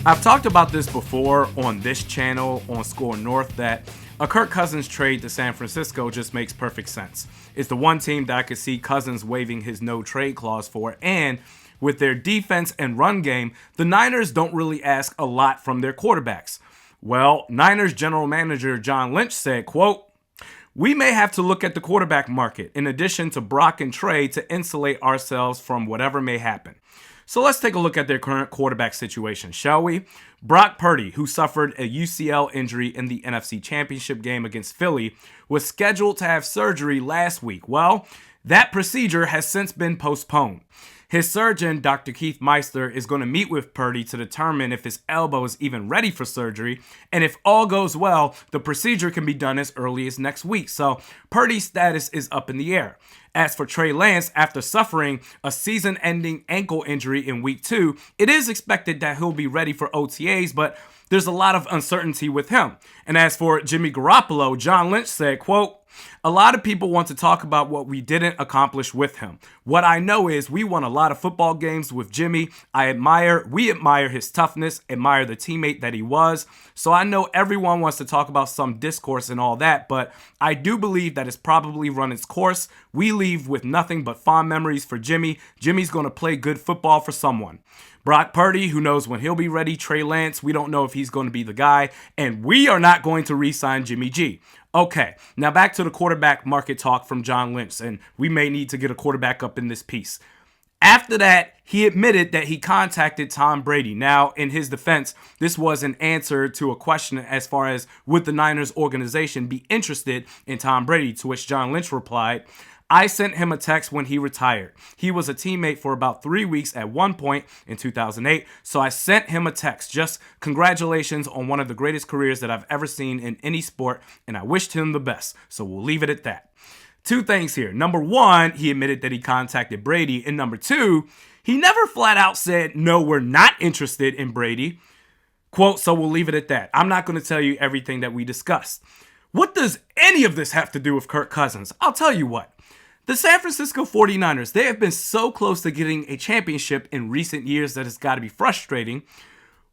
I've talked about this before on this channel on Score North that a Kirk Cousins trade to San Francisco just makes perfect sense. It's the one team that I could see Cousins waiving his no trade clause for, and with their defense and run game, the Niners don't really ask a lot from their quarterbacks. Well, Niners general manager John Lynch said, quote, "We may have to look at the quarterback market in addition to Brock and Trey to insulate ourselves from whatever may happen." So let's take a look at their current quarterback situation, shall we? Brock Purdy, who suffered a UCL injury in the NFC Championship game against Philly, was scheduled to have surgery last week. Well, that procedure has since been postponed. His surgeon, Dr. Keith Meister, is going to meet with Purdy to determine if his elbow is even ready for surgery, and if all goes well, the procedure can be done as early as next week. So Purdy's status is up in the air. As for Trey Lance, after suffering a season-ending ankle injury in week 2, it is expected that he'll be ready for OTAs, but there's a lot of uncertainty with him. And as for Jimmy Garoppolo, John Lynch said, quote, "A lot of people want to talk about what we didn't accomplish with him. What I know is we won a lot of football games with Jimmy. We admire his toughness, admire the teammate that he was. So I know everyone wants to talk about some discourse and all that, but I do believe that it's probably run its course. We leave with nothing but fond memories for Jimmy. Jimmy's going to play good football for someone. Brock Purdy, who knows when he'll be ready. Trey Lance, we don't know if he's going to be the guy. And we are not going to re-sign Jimmy G." Okay, now back to the quarterback market talk from John Lynch, and we may need to get a quarterback up in this piece. After that, he admitted that he contacted Tom Brady. Now, in his defense, this was an answer to a question as far as would the Niners organization be interested in Tom Brady, to which John Lynch replied, "I sent him a text when he retired. He was a teammate for about 3 weeks at one point in 2008, so I sent him a text. Just congratulations on one of the greatest careers that I've ever seen in any sport, and I wished him the best." So we'll leave it at that. Two things here. Number one, he admitted that he contacted Brady. And number two, he never flat out said, "No, we're not interested in Brady." Quote, so we'll leave it at that. I'm not going to tell you everything that we discussed. What does any of this have to do with Kirk Cousins? I'll tell you what. The San Francisco 49ers, they have been so close to getting a championship in recent years that it's got to be frustrating.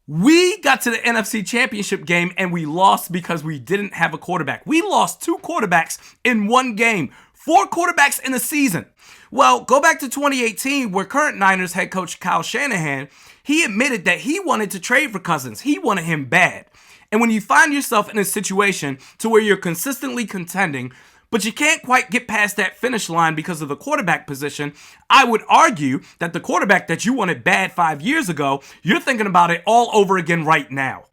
We got to the NFC Championship game and we lost because we didn't have a quarterback. We lost 2 quarterbacks in one game, 4 quarterbacks in a season. Well, go back to 2018 where current Niners head coach Kyle Shanahan, he admitted that he wanted to trade for Cousins. He wanted him bad. And when you find yourself in a situation to where you're consistently contending, but you can't quite get past that finish line because of the quarterback position, I would argue that the quarterback that you wanted bad 5 years ago, you're thinking about it all over again right now.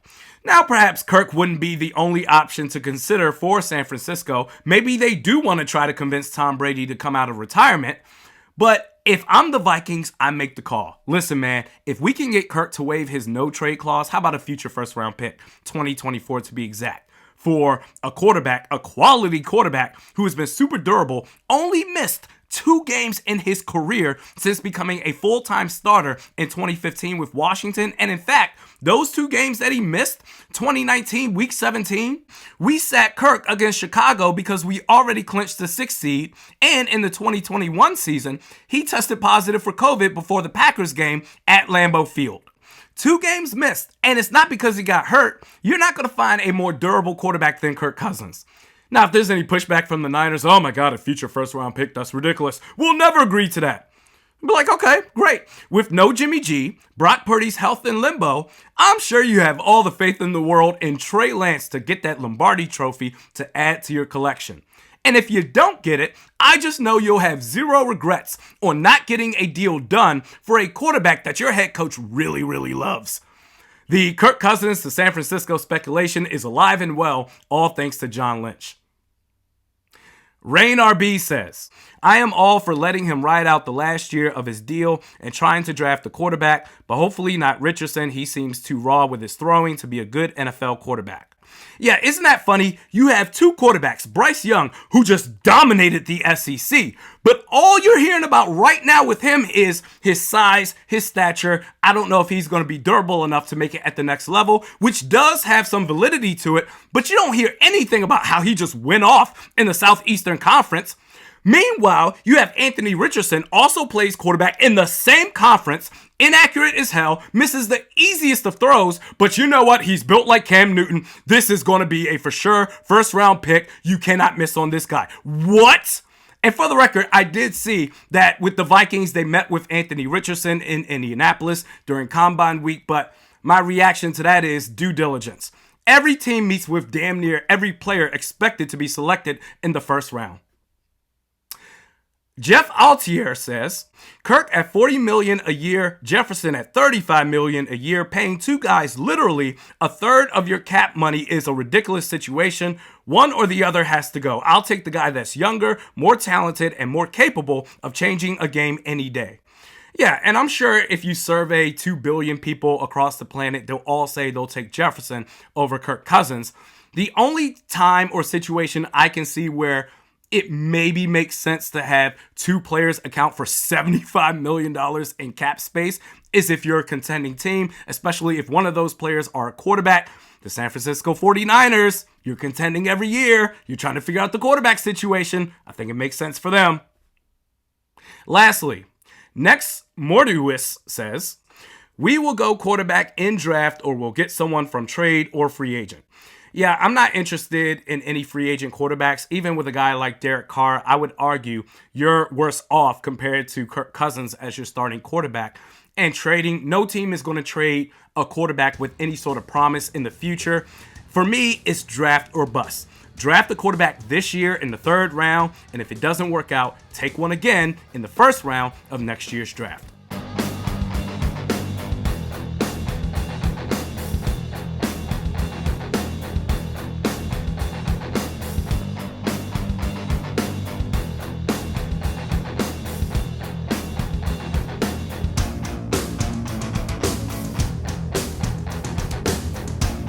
Now, perhaps Kirk wouldn't be the only option to consider for San Francisco. Maybe they do want to try to convince Tom Brady to come out of retirement. But if I'm the Vikings, I make the call. Listen, man, if we can get Kirk to waive his no trade clause, how about a future first round pick, 2024 to be exact? For a quarterback, a quality quarterback who has been super durable, only missed 2 games in his career since becoming a full-time starter in 2015 with Washington. And in fact, those 2 games that he missed, 2019, week 17, we sat Kirk against Chicago because we already clinched the 6th seed. And in the 2021 season, he tested positive for COVID before the Packers game at Lambeau Field. 2 games missed, and it's not because he got hurt. You're not going to find a more durable quarterback than Kirk Cousins. Now, if there's any pushback from the Niners, oh my God, a future first-round pick, that's ridiculous. We'll never agree to that. Be like, okay, great. With no Jimmy G, Brock Purdy's health in limbo, I'm sure you have all the faith in the world in Trey Lance to get that Lombardi trophy to add to your collection. And if you don't get it, I just know you'll have 0 regrets on not getting a deal done for a quarterback that your head coach really, really loves. The Kirk Cousins to San Francisco speculation is alive and well, all thanks to John Lynch. Rain RB says, "I am all for letting him ride out the last year of his deal and trying to draft a quarterback, but hopefully not Richardson. He seems too raw with his throwing to be a good NFL quarterback." Yeah, isn't that funny? You have 2 quarterbacks, Bryce Young, who just dominated the SEC. But all you're hearing about right now with him is his size, his stature. I don't know if he's going to be durable enough to make it at the next level, which does have some validity to it. But you don't hear anything about how he just went off in the Southeastern Conference. Meanwhile, you have Anthony Richardson, also plays quarterback in the same conference, inaccurate as hell, misses the easiest of throws, but you know what? He's built like Cam Newton. This is going to be a for sure first round pick. You cannot miss on this guy. What? And for the record, I did see that with the Vikings, they met with Anthony Richardson in Indianapolis during Combine Week, but my reaction to that is due diligence. Every team meets with damn near every player expected to be selected in the first round. Jeff Altier says, Kirk at $40 million a year, Jefferson at $35 million a year, paying two guys literally a third of your cap money is a ridiculous situation. One or the other has to go. I'll take the guy that's younger, more talented, and more capable of changing a game any day. Yeah, and I'm sure if you survey 2 billion people across the planet, they'll all say they'll take Jefferson over Kirk Cousins. The only time or situation I can see where it maybe makes sense to have two players account for $75 million in cap space is if you're a contending team, especially if one of those players are a quarterback. The San Francisco 49ers, you're contending every year. You're trying to figure out the quarterback situation. I think it makes sense for them. Lastly, Next Morduis says, we will go quarterback in draft or we'll get someone from trade or free agent. Yeah, I'm not interested in any free agent quarterbacks. Even with a guy like Derek Carr, I would argue you're worse off compared to Kirk Cousins as your starting quarterback. And trading, no team is going to trade a quarterback with any sort of promise in the future. For me, it's draft or bust. Draft a quarterback this year in the third round, and if it doesn't work out, take one again in the first round of next year's draft.